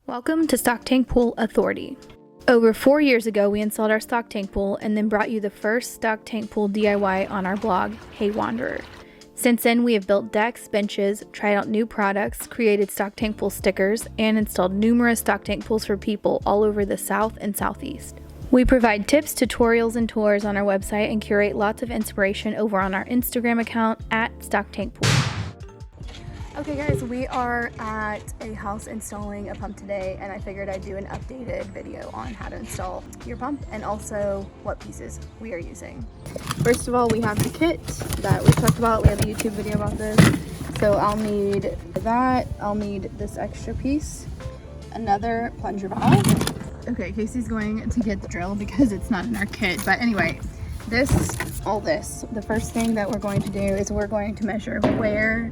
Welcome to Stock Tank Pool Authority. Over 4 years ago, we installed our stock tank pool and then brought you the first stock tank pool DIY on our blog, Hey Wanderer. Since then, we have built decks, benches, tried out new products, created stock tank pool stickers, and installed numerous stock tank pools for people all over the South and Southeast. We provide tips, tutorials, and tours on our website and curate lots of inspiration over on our Instagram account at Stock Tank Pool. Okay guys, we are at a house installing a pump today, and I figured I'd do an updated video on how to install your pump and also what pieces we are using. First of all, we have the kit that we talked about. We have a YouTube video about this. So I'll need that. I'll need this extra piece, another plunger valve. Okay, Casey's going to get the drill because it's not in our kit. But anyway, the first thing that we're going to do is we're going to measure where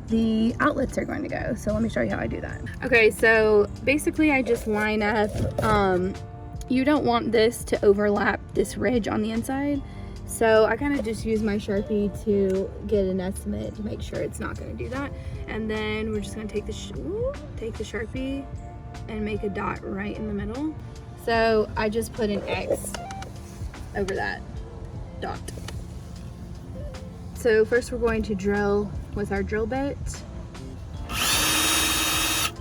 the outlets are going to go. So let me show you how I do that. Okay, so basically I just line up, you don't want this to overlap this ridge on the inside. So I kind of just use my Sharpie to get an estimate to make sure it's not going to do that. And then we're just going to take the Sharpie and make a dot right in the middle. So I just put an X over that dot. So first we're going to drill with our drill bit.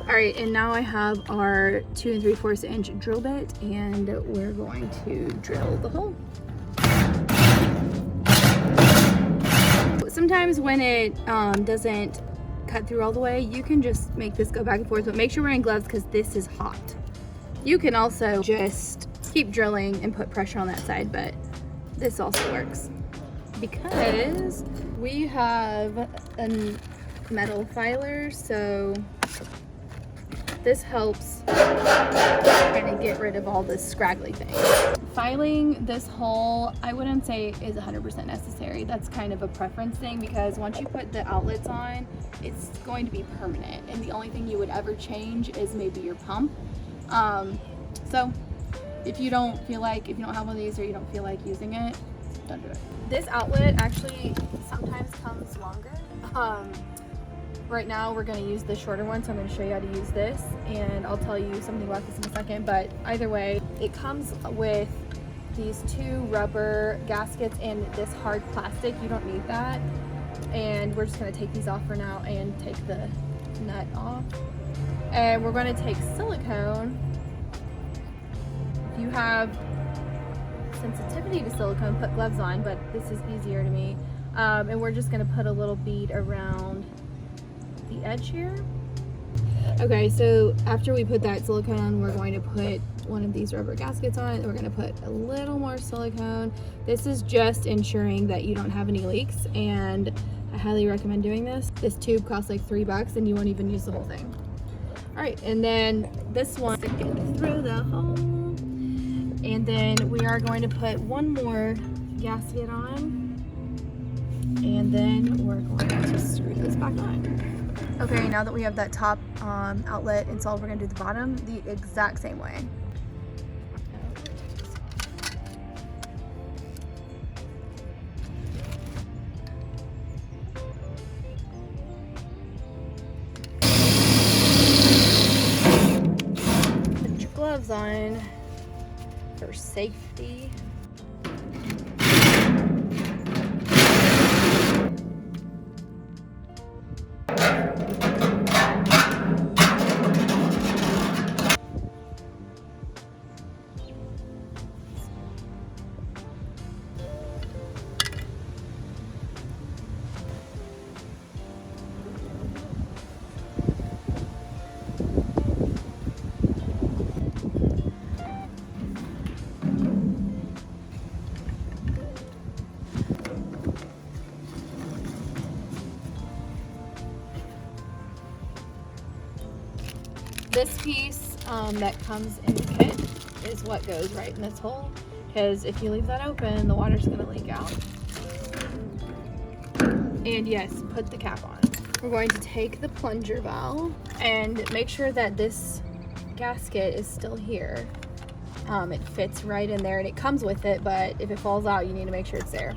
All right, and now I have our 2 3/4 inch drill bit, and we're going to drill the hole. Sometimes when it doesn't cut through all the way, you can just make this go back and forth, but make sure we're wearing gloves because this is hot. You can also just keep drilling and put pressure on that side, but this also works because we have a metal filer, so this helps kind of get rid of all the scraggly things. Filing this hole, I wouldn't say is 100% necessary. That's kind of a preference thing because once you put the outlets on, it's going to be permanent, and the only thing you would ever change is maybe your pump. So if you don't have one of these or you don't feel like using it, don't do it. This outlet actually sometimes comes longer. Right now we're going to use the shorter one, so I'm going to show you how to use this, and I'll tell you something about this in a second. But either way, it comes with these 2 rubber gaskets and this hard plastic. You don't need that, and we're just going to take these off for now and take the nut off. And we're going to take silicone. If you have sensitivity to silicone, put gloves on, but this is easier to me. And we're just going to put a little bead around the edge here. Okay, so after we put that silicone on, we're going to put one of these rubber gaskets on, and we're going to put a little more silicone. This is just ensuring that you don't have any leaks, and I highly recommend doing this. This tube costs like $3 and you won't even use the whole thing. All right, and then this one, get through the hole. And then we are going to put one more gasket on, and then we're going to screw this back on. Okay, now that we have that top outlet installed, we're going to do the bottom the exact same way. Put your gloves on for safety. This piece that comes in the kit is what goes right in this hole, because if you leave that open, the water's going to leak out. And yes, put the cap on. We're going to take the plunger valve and make sure that this gasket is still here. It fits right in there, and it comes with it, but if it falls out, you need to make sure it's there.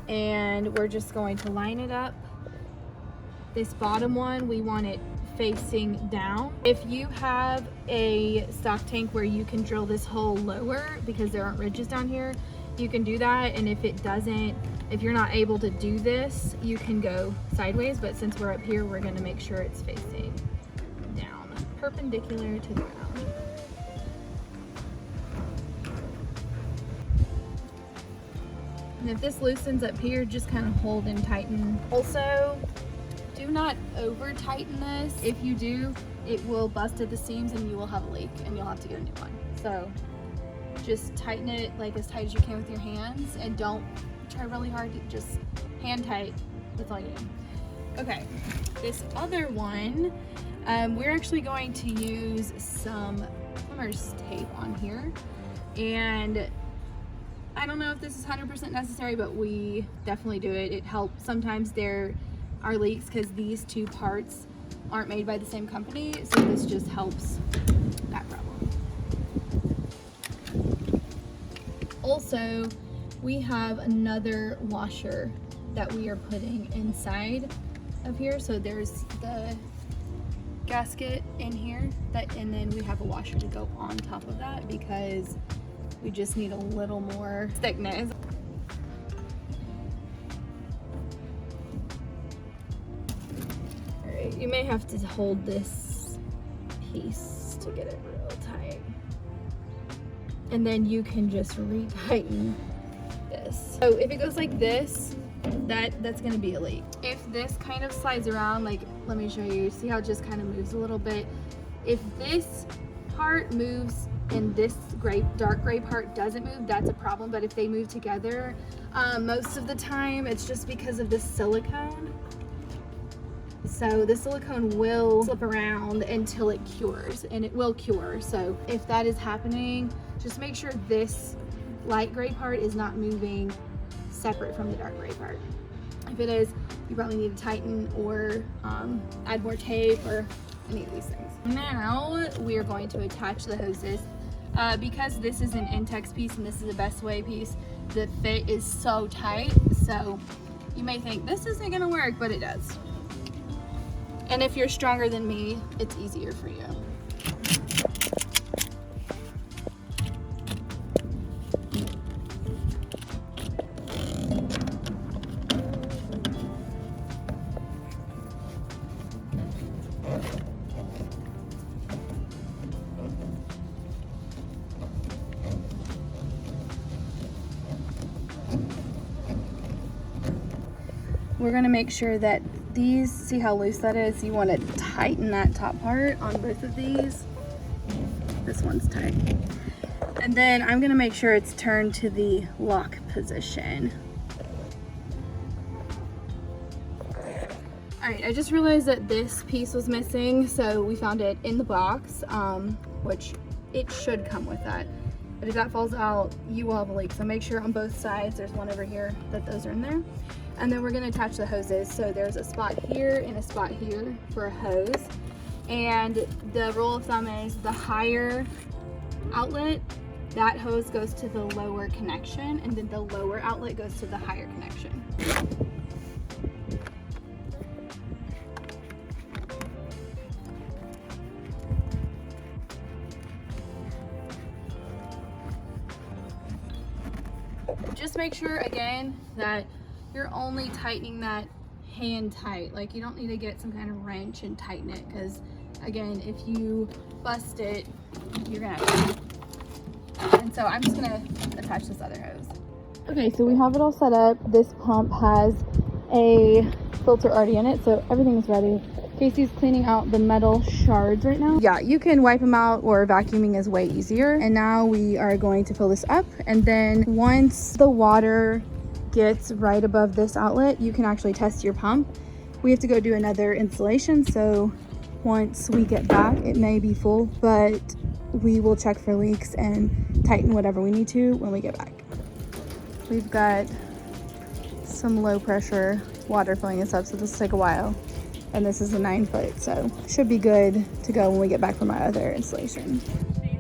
And we're just going to line it up. This bottom one, we want it facing down. If you have a stock tank where you can drill this hole lower because there aren't ridges down here, you can do that. And if it doesn't, if you're not able to do this, you can go sideways, but since we're up here, we're gonna make sure it's facing down, perpendicular to the ground. And if this loosens up here, just kind of hold and tighten. Also, do not over tighten this. If you do, it will bust at the seams and you will have a leak and you'll have to get a new one. So just tighten it like as tight as you can with your hands, and don't try really hard, just hand tight. That's all you do. Okay, this other one, we're actually going to use some plumber's tape on here, and I don't know if this is 100% necessary, but we definitely do it. It helps. Sometimes there are leaks because these two parts aren't made by the same company, so this just helps that problem. Also, we have another washer that we are putting inside of here. So there's the gasket in here, and then we have a washer to go on top of that because we just need a little more thickness. All right, you may have to hold this piece to get it real tight. And then you can just retighten this. So if it goes like this, that's gonna be a leak. If this kind of slides around, like, let me show you, see how it just kind of moves a little bit? If this part moves and this dark gray part doesn't move, that's a problem. But if they move together, most of the time it's just because of the silicone. So the silicone will slip around until it cures, and it will cure. So if that is happening, just make sure this light gray part is not moving separate from the dark gray part. If it is, you probably need to tighten or add more tape or any of these things. Now we are going to attach the hoses. Because this is an Intex piece and this is a best way piece, the fit is so tight. So you may think this isn't gonna work, but it does. And if you're stronger than me, it's easier for you. We're gonna make sure that these, see how loose that is? You wanna tighten that top part on both of these. This one's tight. And then I'm gonna make sure it's turned to the lock position. All right, I just realized that this piece was missing, so we found it in the box, which it should come with that. But if that falls out, you will have a leak. So make sure on both sides, there's one over here, that those are in there. And then we're gonna attach the hoses. So there's a spot here and a spot here for a hose. And the rule of thumb is the higher outlet, that hose goes to the lower connection, and then the lower outlet goes to the higher connection. Just make sure, again, that you're only tightening that hand tight. Like, you don't need to get some kind of wrench and tighten it, because again, if you bust it, you're gonna have to. And so I'm just gonna attach this other hose. Okay, so we have it all set up. This pump has a filter already in it, so everything is ready. Casey's cleaning out the metal shards right now. Yeah, you can wipe them out, or vacuuming is way easier. And now we are going to fill this up, and then once the water gets right above this outlet, you can actually test your pump. We have to go do another installation, so once we get back, it may be full, but we will check for leaks and tighten whatever we need to when we get back. We've got some low pressure water filling this up, so this will take a while. And this is a 9 foot, so should be good to go when we get back from our other installation.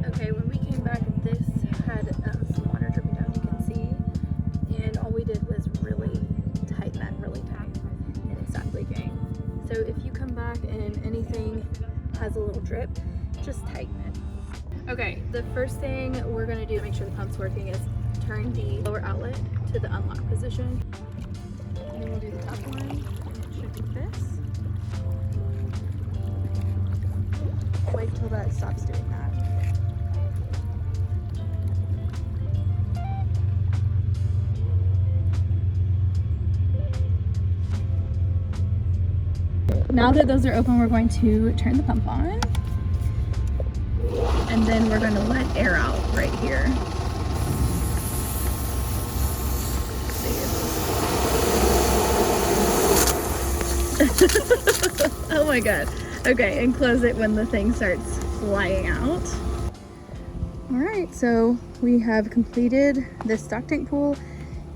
Okay, when we came back, this had some water dripping down, you can see. And all we did was really tighten that really tight, and it stopped leaking. So if you come back back and anything has a little drip, just tighten it. Okay, the first thing we're gonna do to make sure the pump's working is turn the lower outlet to the unlock position. And then we'll do the top one, and it should be this. Wait till that stops doing that. Now that those are open, we're going to turn the pump on. And then we're going to let air out right here. Oh my god. Okay, and close it when the thing starts flying out. Alright, so we have completed this stock tank pool.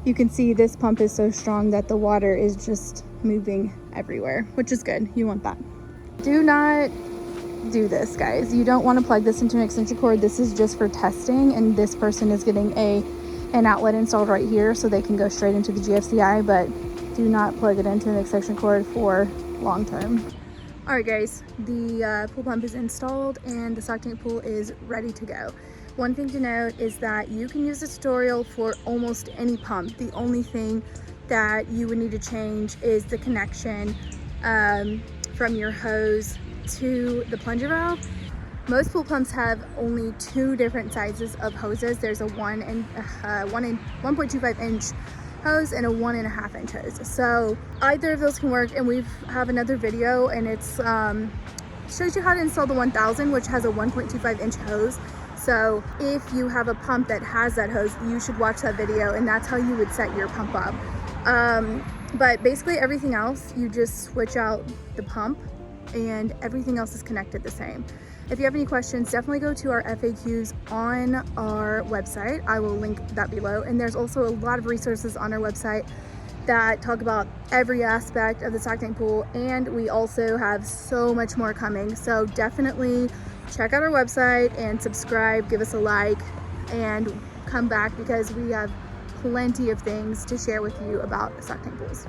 You can see this pump is so strong that the water is just moving everywhere, which is good. You want that. Do not do this, guys. You don't want to plug this into an extension cord. This is just for testing, and this person is getting an outlet installed right here so they can go straight into the GFCI, but do not plug it into an extension cord for long term. All right, guys, the pool pump is installed and the stock tank pool is ready to go. One thing to note is that you can use the tutorial for almost any pump. The only thing that you would need to change is the connection from your hose to the plunger valve. Most pool pumps have only 2 different sizes of hoses. There's a 1.25 inch hose and a 1.5 inch hose. So either of those can work, and we have another video, and it's shows you how to install the 1000, which has a 1.25 inch hose. So if you have a pump that has that hose, you should watch that video, and that's how you would set your pump up. But basically everything else, you just switch out the pump and everything else is connected the same. If you have any questions, definitely go to our FAQs on our website. I will link that below. And there's also a lot of resources on our website that talk about every aspect of the stock tank pool. And we also have so much more coming. So definitely check out our website and subscribe, give us a like, and come back because we have plenty of things to share with you about stock tank pools.